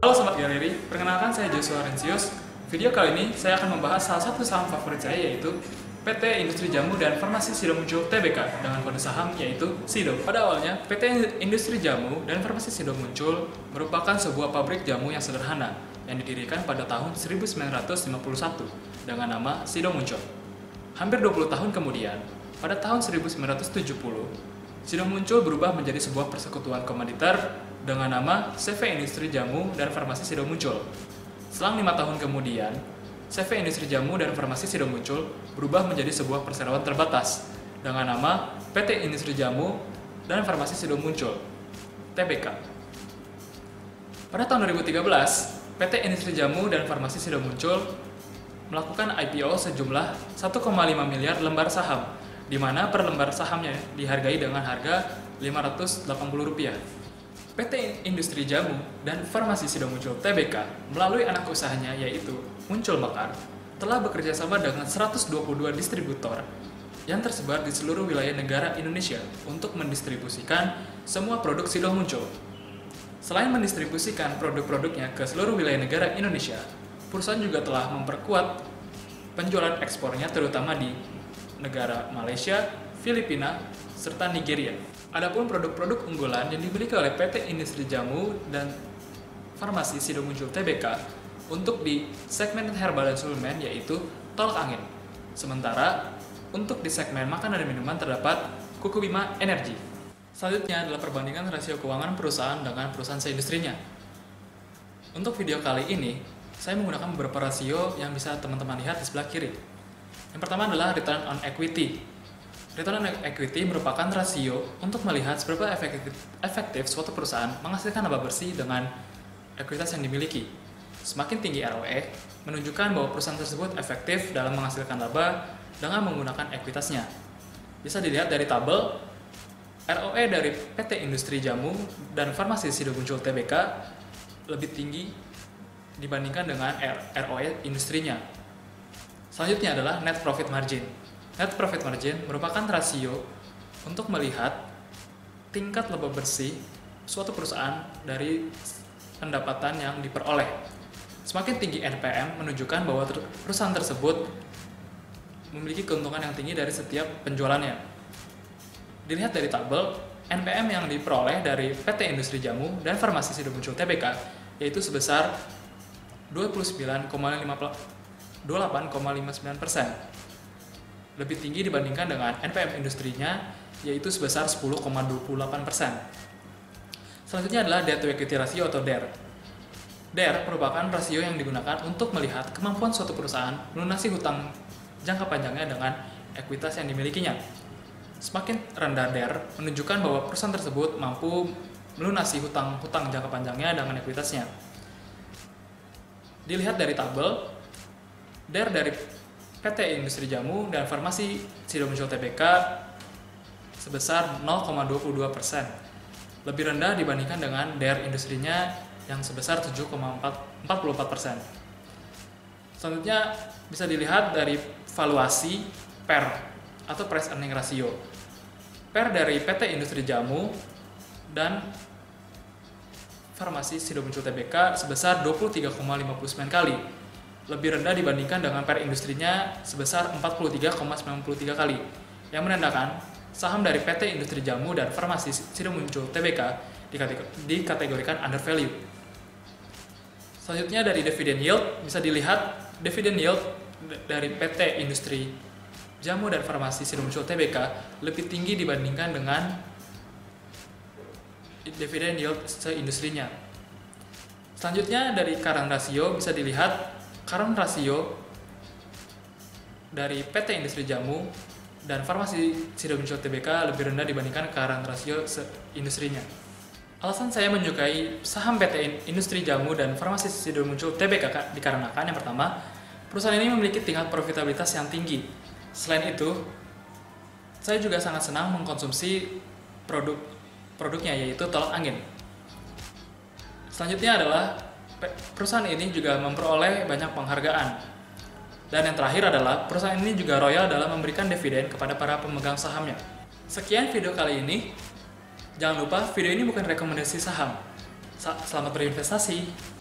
Halo Sobat Galeri, perkenalkan saya Joshua Rensius. Video kali ini saya akan membahas salah satu saham favorit saya, yaitu PT Industri Jamu dan Farmasi Sido Muncul Tbk dengan kode saham yaitu SIDO. Pada awalnya, PT Industri Jamu dan Farmasi Sido Muncul merupakan sebuah pabrik jamu yang sederhana yang didirikan pada tahun 1951 dengan nama Sido Muncul. Hampir 20 tahun kemudian, pada tahun 1970, Sido Muncul berubah menjadi sebuah persekutuan komoditer dengan nama CV Industri Jamu dan Farmasi Sido Muncul. Selang 5 tahun kemudian, CV Industri Jamu dan Farmasi Sido Muncul berubah menjadi sebuah perseroan terbatas dengan nama PT Industri Jamu dan Farmasi Sido Muncul (TBK). Pada tahun 2013, PT Industri Jamu dan Farmasi Sido Muncul melakukan IPO sejumlah 1,5 miliar lembar saham, di mana per lembar sahamnya dihargai dengan harga Rp580. PT Industri Jamu dan Farmasi Sido Muncul Tbk melalui anak usahanya yaitu Muncul Mekar telah bekerja sama dengan 122 distributor yang tersebar di seluruh wilayah negara Indonesia untuk mendistribusikan semua produk Sido Muncul. Selain mendistribusikan produk-produknya ke seluruh wilayah negara Indonesia, perusahaan juga telah memperkuat penjualan ekspornya terutama di negara Malaysia, Filipina, serta Nigeria. Adapun produk-produk unggulan yang dimiliki oleh PT Industri Jamu dan Farmasi Sido Muncul Tbk untuk di segmen herbal dan suplemen yaitu tolak angin. Sementara untuk di segmen makanan dan minuman terdapat Kuku Bima Energi. Selanjutnya adalah perbandingan rasio keuangan perusahaan dengan perusahaan seindustrinya. Untuk video kali ini, saya menggunakan beberapa rasio yang bisa teman-teman lihat di sebelah kiri. Yang pertama adalah return on equity. Return on equity merupakan rasio untuk melihat seberapa efektif suatu perusahaan menghasilkan laba bersih dengan ekuitas yang dimiliki. Semakin tinggi ROE, menunjukkan bahwa perusahaan tersebut efektif dalam menghasilkan laba dengan menggunakan ekuitasnya. Bisa dilihat dari tabel, ROE dari PT Industri Jamu dan Farmasi Sido Muncul Tbk lebih tinggi dibandingkan dengan ROE industrinya. Selanjutnya adalah net profit margin. Net profit margin merupakan rasio untuk melihat tingkat laba bersih suatu perusahaan dari pendapatan yang diperoleh. Semakin tinggi NPM menunjukkan bahwa perusahaan tersebut memiliki keuntungan yang tinggi dari setiap penjualannya. Dilihat dari tabel, NPM yang diperoleh dari PT Industri Jamu dan Farmasi Sido Muncul Tbk yaitu sebesar 28,59%, lebih tinggi dibandingkan dengan NPM industrinya yaitu sebesar 10,28%. Selanjutnya adalah debt to equity ratio atau DER. DER merupakan rasio yang digunakan untuk melihat kemampuan suatu perusahaan melunasi hutang jangka panjangnya dengan ekuitas yang dimilikinya. Semakin rendah DER menunjukkan bahwa perusahaan tersebut mampu melunasi hutang jangka panjangnya dengan ekuitasnya. Dilihat dari tabel, DER dari PT Industri Jamu dan Farmasi Sido Muncul Tbk sebesar 0,22%, lebih rendah dibandingkan dengan DER industrinya yang sebesar 7,44%. Selanjutnya bisa dilihat dari valuasi PER atau price earning ratio. PER dari PT Industri Jamu dan Farmasi Sido Muncul Tbk sebesar 23,59 kali, lebih rendah dibandingkan dengan PER industrinya sebesar 43,93 kali, yang menandakan saham dari PT Industri Jamu dan Farmasi Sido Muncul Tbk dikategorikan undervalue. Selanjutnya dari dividend yield, bisa dilihat dividend yield dari PT Industri Jamu dan Farmasi Sido Muncul Tbk lebih tinggi dibandingkan dengan dividend yield seindustrinya. Selanjutnya dari current ratio, bisa dilihat current ratio dari PT Industri Jamu dan Farmasi Sido Muncul Tbk lebih rendah dibandingkan current ratio seindustrinya. Alasan saya menyukai saham PT Industri Jamu dan Farmasi Sido Muncul Tbk dikarenakan yang pertama, perusahaan ini memiliki tingkat profitabilitas yang tinggi. Selain itu, saya juga sangat senang mengkonsumsi produknya yaitu tolak angin. Selanjutnya adalah perusahaan ini juga memperoleh banyak penghargaan. Dan yang terakhir adalah perusahaan ini juga royal dalam memberikan dividen kepada para pemegang sahamnya. Sekian video kali ini. Jangan lupa video ini bukan rekomendasi saham. Selamat berinvestasi.